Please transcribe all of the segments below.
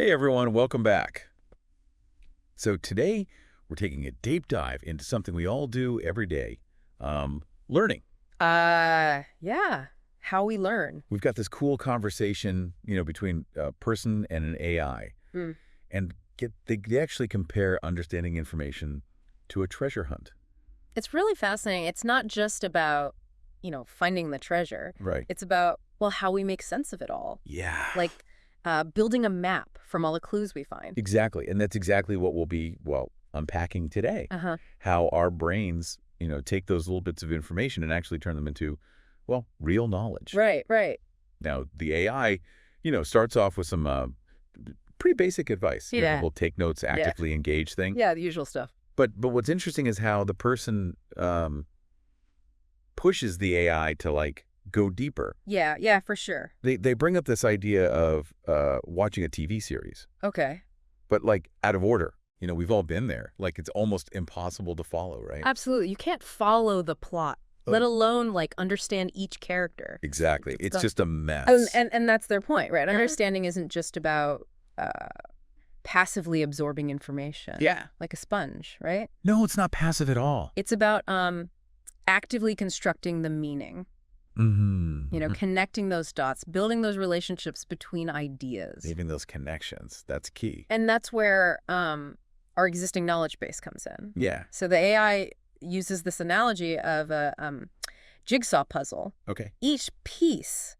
Hey everyone, welcome back. So today we're taking a deep dive into something we all do every day, learning. Yeah. How we learn. We've got this cool conversation, between a person and an AI, Mm. and they actually compare understanding information to a treasure hunt. It's really fascinating. It's not just about, finding the treasure. Right. It's about, well, how we make sense of it all. Yeah. Like building a map from all the clues we find. Exactly. And that's exactly what we'll be, unpacking today. Uh-huh. How our brains, take those little bits of information and actually turn them into, real knowledge. Right. Now, the AI, starts off with some pretty basic advice. Yeah. We'll take notes, actively engage thing. Yeah, the usual stuff. But what's interesting is how the person pushes the AI to, go deeper. Yeah, for sure. They bring up this idea of watching a TV series, Okay. but, out of order. We've all been there. It's almost impossible to follow, right? Absolutely. You can't follow the plot, let alone, understand each character. Exactly. It's just a mess. And that's their point, right? Understanding isn't just about passively absorbing information. Yeah. Like a sponge, right? No, it's not passive at all. It's about actively constructing the meaning, Mm-hmm. connecting those dots, building those relationships between ideas. Making those connections. That's key. And that's where our existing knowledge base comes in. Yeah. So the AI uses this analogy of a jigsaw puzzle. Okay. Each piece,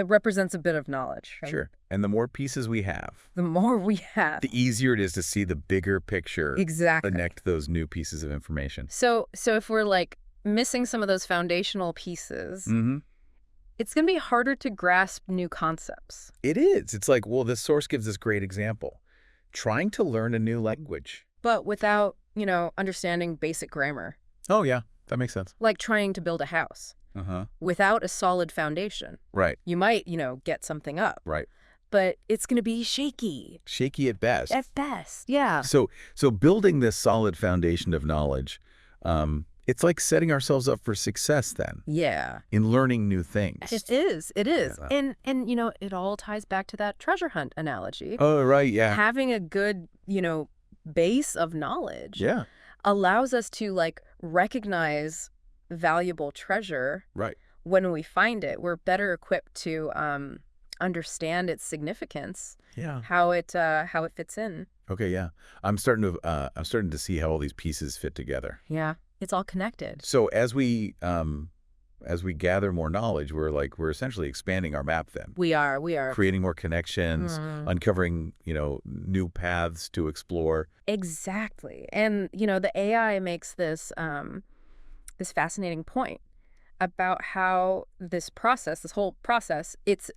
represents a bit of knowledge, right? Sure. And the more pieces we have, The more we have. the easier it is to see the bigger picture. Exactly. Connect those new pieces of information. So if we're missing some of those foundational pieces, Mm-hmm. it's going to be harder to grasp new concepts. It is. It's this source gives this great example. Trying to learn a new language. But without, understanding basic grammar. Oh, yeah. That makes sense. Like trying to build a house. Uh-huh. Without a solid foundation. Right. You might, get something up. Right. But it's going to be shaky. Shaky at best. At best, yeah. So building this solid foundation of knowledge, it's like setting ourselves up for success then. Yeah. In learning new things. It is. Yeah. And it all ties back to that treasure hunt analogy. Oh, right, yeah. Having a good, base of knowledge Yeah. allows us to recognize valuable treasure. Right. When we find it, we're better equipped to understand its significance. Yeah. How it fits in. Okay, yeah. I'm starting to see how all these pieces fit together. Yeah. It's all connected. So as we gather more knowledge, we're essentially expanding our map then. We are. Creating more connections, uncovering, new paths to explore. Exactly. And, the AI makes this this fascinating point about how this whole process, it's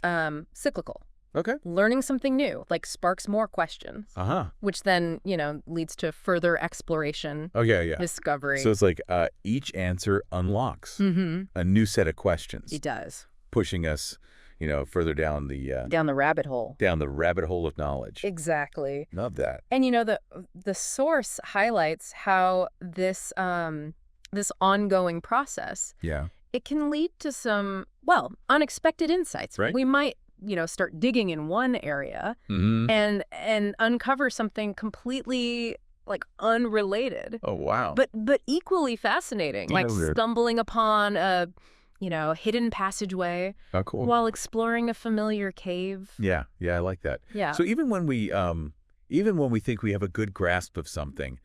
cyclical. Okay. Learning something new, sparks more questions, which then, leads to further exploration, Oh, yeah. discovery. So it's each answer unlocks a new set of questions. It does. Pushing us, further down the Down the rabbit hole. Of knowledge. Exactly. Love that. And, the source highlights how this this ongoing process, Yeah. it can lead to some, unexpected insights. Right. We might start digging in one area and uncover something completely unrelated. Oh, wow. But equally fascinating, Weird. stumbling upon a hidden passageway Oh, cool. while exploring a familiar cave. Yeah, I like that. Yeah. So even when we think we have a good grasp of something,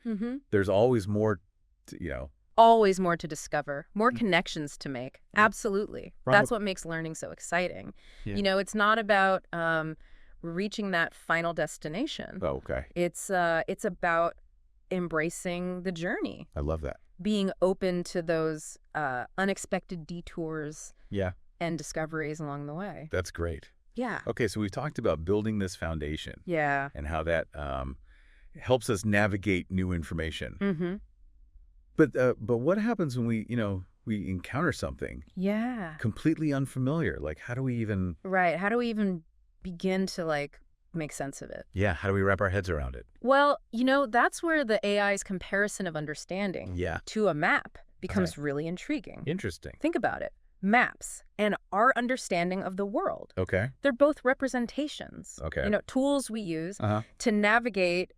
there's always more to, Always more to discover, more connections to make. Absolutely. Right. That's what makes learning so exciting. Yeah. It's not about reaching that final destination. Oh, okay. It's about embracing the journey, I love that. being open to those unexpected detours Yeah. and discoveries along the way. That's great. Yeah. Okay, so we've talked about building this foundation Yeah. and how that helps us navigate new information. Mm-hmm. But what happens when we encounter something Yeah. completely unfamiliar? How do we even... Right. How do we even begin to make sense of it? Yeah, how do we wrap our heads around it? Well, that's where the AI's comparison of understanding Yeah. to a map becomes really intriguing. Interesting. Think about it. maps and our understanding of the world. Okay. They're both representations. Okay. Tools we use to navigate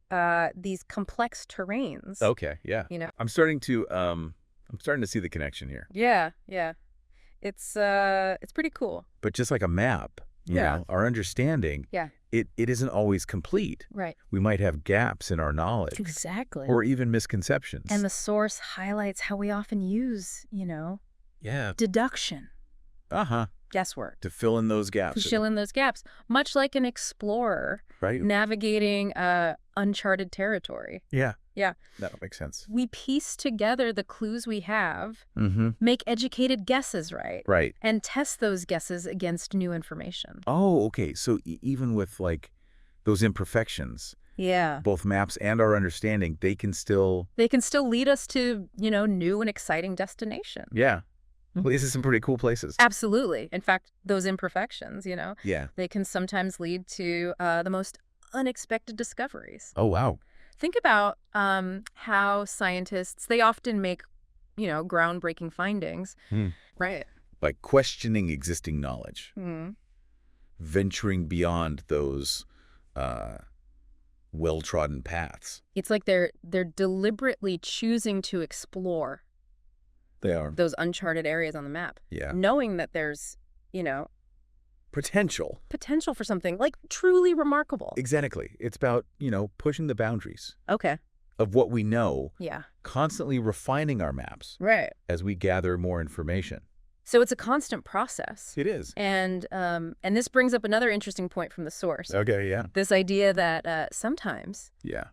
these complex terrains. Okay. Yeah. I'm starting to see the connection here. Yeah. It's pretty cool. But just like a map, you know, our understanding, it isn't always complete. Right. We might have gaps in our knowledge. Exactly. Or even misconceptions. And the source highlights how we often use, deduction. Guesswork. To fill in those gaps. To fill in those gaps. Much like an explorer navigating uncharted territory. Yeah. Yeah. That makes sense. We piece together the clues we have, make educated guesses, right? Right. And test those guesses against new information. Oh, okay. So even with like those imperfections, both maps and our understanding, they can still lead us to, new and exciting destinations. Yeah. Well, these are some pretty cool places. Absolutely. In fact, those imperfections, they can sometimes lead to the most unexpected discoveries. Oh, wow. Think about how scientists, they often make, groundbreaking findings. Right. By questioning existing knowledge, venturing beyond those well-trodden paths. It's like they're deliberately choosing to explore They are. those uncharted areas on the map. Yeah. Knowing that there's, Potential. potential for something like truly remarkable. Exactly. It's about, pushing the boundaries Okay. of what we know, Yeah. constantly refining our maps Right. as we gather more information. So it's a constant process. It is. And this brings up another interesting point from the source. Okay, yeah. This idea that sometimes Yeah.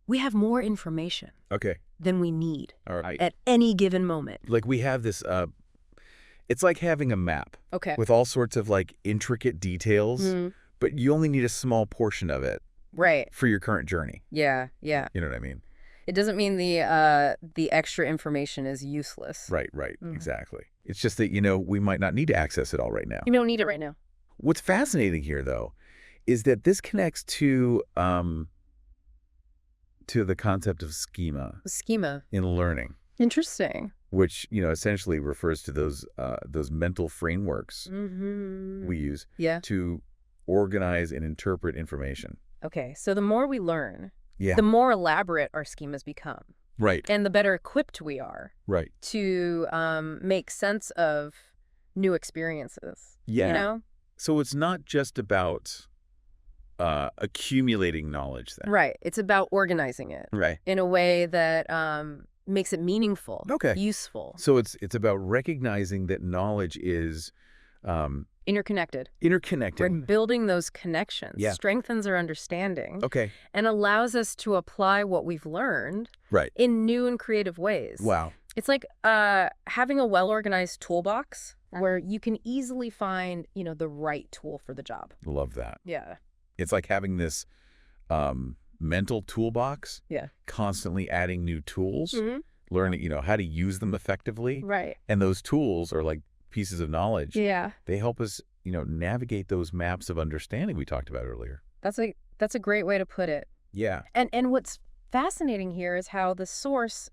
we have more information Okay. than we need All right. at any given moment. Like we have this, it's like having a map Okay. with all sorts of like intricate details, but you only need a small portion of it Right. for your current journey. Yeah. You know what I mean? It doesn't mean the extra information is useless. Right. Exactly. It's just that, we might not need to access it all right now. You don't need it right now. What's fascinating here, though, is that this connects to the concept of schema Schema. in learning, Interesting. which, essentially refers to those mental frameworks we use to organize and interpret information. Okay. So the more we learn, Yeah. the more elaborate our schemas become. Right. And the better equipped we are Right. to make sense of new experiences. Yeah. So it's not just about accumulating knowledge then. Right. It's about organizing it Right. in a way that makes it meaningful, Okay. useful, So it's about recognizing that knowledge is interconnected. interconnected. We're building those connections, Yeah. strengthens our understanding, Okay. and allows us to apply what we've learned Right. in new and creative ways. Wow. It's like having a well-organized toolbox where you can easily find, the right tool for the job. Love that. Yeah. It's like having this mental toolbox, Yeah. constantly adding new tools, learning, how to use them effectively. Right. And those tools are like pieces of knowledge. Yeah. They help us, navigate those maps of understanding we talked about earlier. That's a great way to put it. Yeah. And what's fascinating here is how the source,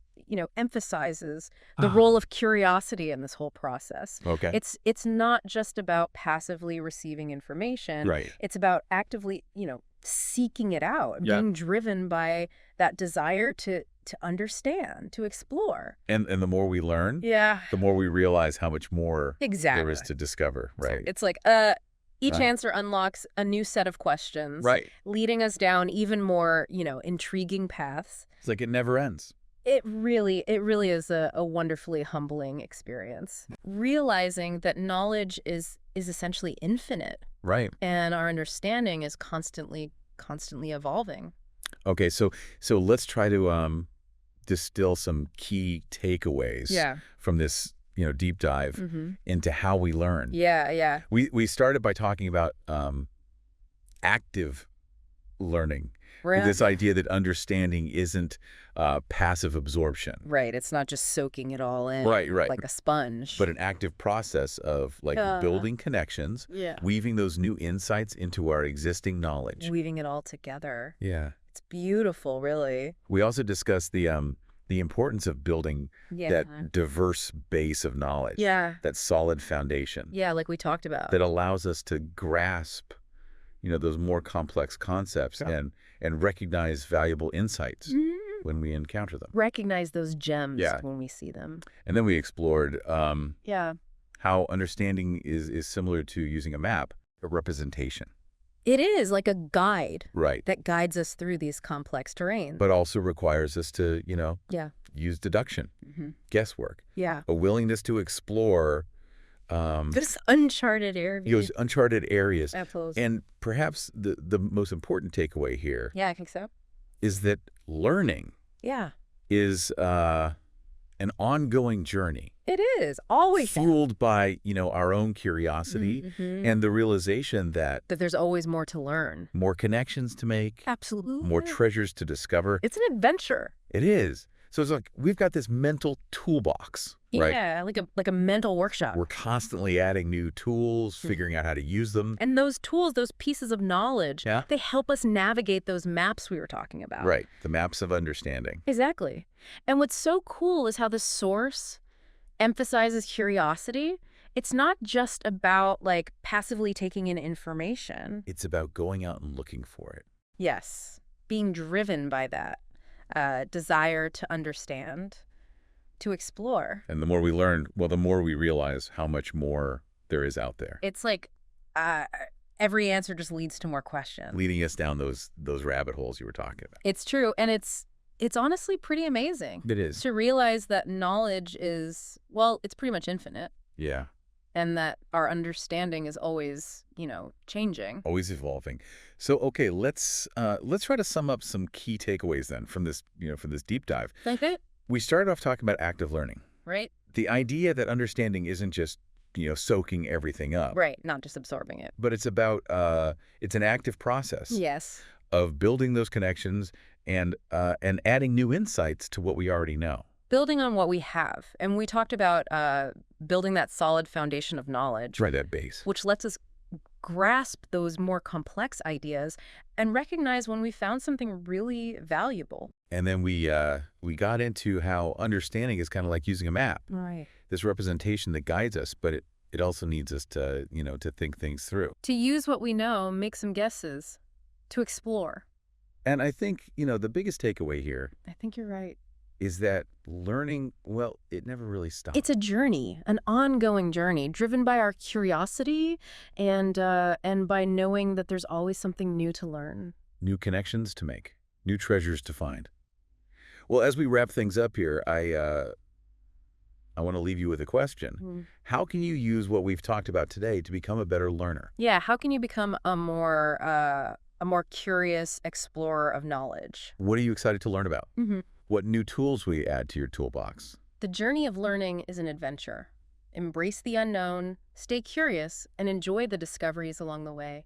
emphasizes the role of curiosity in this whole process. Okay. It's not just about passively receiving information. Right. It's about actively, seeking it out, Yeah. being driven by that desire to understand, to explore. And the more we learn, Yeah. the more we realize how much more Exactly. there is to discover. Right. It's like each answer unlocks a new set of questions, Right. leading us down even more, intriguing paths. It's like it never ends. It really is a wonderfully humbling experience. Realizing that knowledge is essentially infinite, Right. and our understanding is constantly evolving. Okay. So let's try to distill some key takeaways from this, deep dive into how we learn. Yeah. We started by talking about active learning. Right. This idea that understanding isn't passive absorption. Right. It's not just soaking it all in. Right. Like a sponge. But an active process of building connections, weaving those new insights into our existing knowledge. Weaving it all together. Yeah. It's beautiful, really. We also discussed the the importance of building that diverse base of knowledge, that solid foundation. Yeah, like we talked about. That allows us to grasp, those more complex concepts and recognize valuable insights when we encounter them. Recognize those gems when we see them. And then we explored how understanding is similar to using a map, a representation. It is like a guide that guides us through these complex terrains. But also requires us to, use deduction, guesswork, a willingness to explore this uncharted area. Uncharted areas. Absolutely. And perhaps the most important takeaway here I think so. is that learning is an ongoing journey. It is always fueled by, our own curiosity and the realization that there's always more to learn, more connections to make, absolutely, more treasures to discover. It's an adventure. It is. So it's like we've got this mental toolbox, right? Yeah, like a mental workshop. We're constantly adding new tools, figuring out how to use them. And those tools, those pieces of knowledge, they help us navigate those maps we were talking about. Right, the maps of understanding. Exactly. And what's so cool is how the source emphasizes curiosity. It's not just about passively taking in information. It's about going out and looking for it. Yes, being driven by that desire to understand, to explore. And the more we learn, the more we realize how much more there is out there. It's like every answer just leads to more questions. Leading us down those rabbit holes you were talking about. It's true. And it's honestly pretty amazing. It is. To realize that knowledge is, it's pretty much infinite. Yeah. And that our understanding is always, changing. Always evolving. So, okay, let's try to sum up some key takeaways then from this, from this deep dive. Okay. We started off talking about active learning. Right. The idea that understanding isn't just, soaking everything up. Right. Not just absorbing it. But it's about, it's an active process. Yes. Of building those connections and adding new insights to what we already know. Building on what we have. And we talked about building that solid foundation of knowledge. Right, that base. Which lets us grasp those more complex ideas and recognize when we found something really valuable. And then we got into how understanding is kind of like using a map. Right. This representation that guides us, but it also needs us to, to think things through. To use what we know, make some guesses, to explore. And I think, the biggest takeaway here, I think you're right, is that learning, it never really stops. It's a journey, an ongoing journey, driven by our curiosity and by knowing that there's always something new to learn. New connections to make, new treasures to find. Well, as we wrap things up here, I want to leave you with a question. How can you use what we've talked about today to become a better learner? Yeah, how can you become a more curious explorer of knowledge? What are you excited to learn about? What new tools will you add to your toolbox? The journey of learning is an adventure. Embrace the unknown, stay curious, and enjoy the discoveries along the way.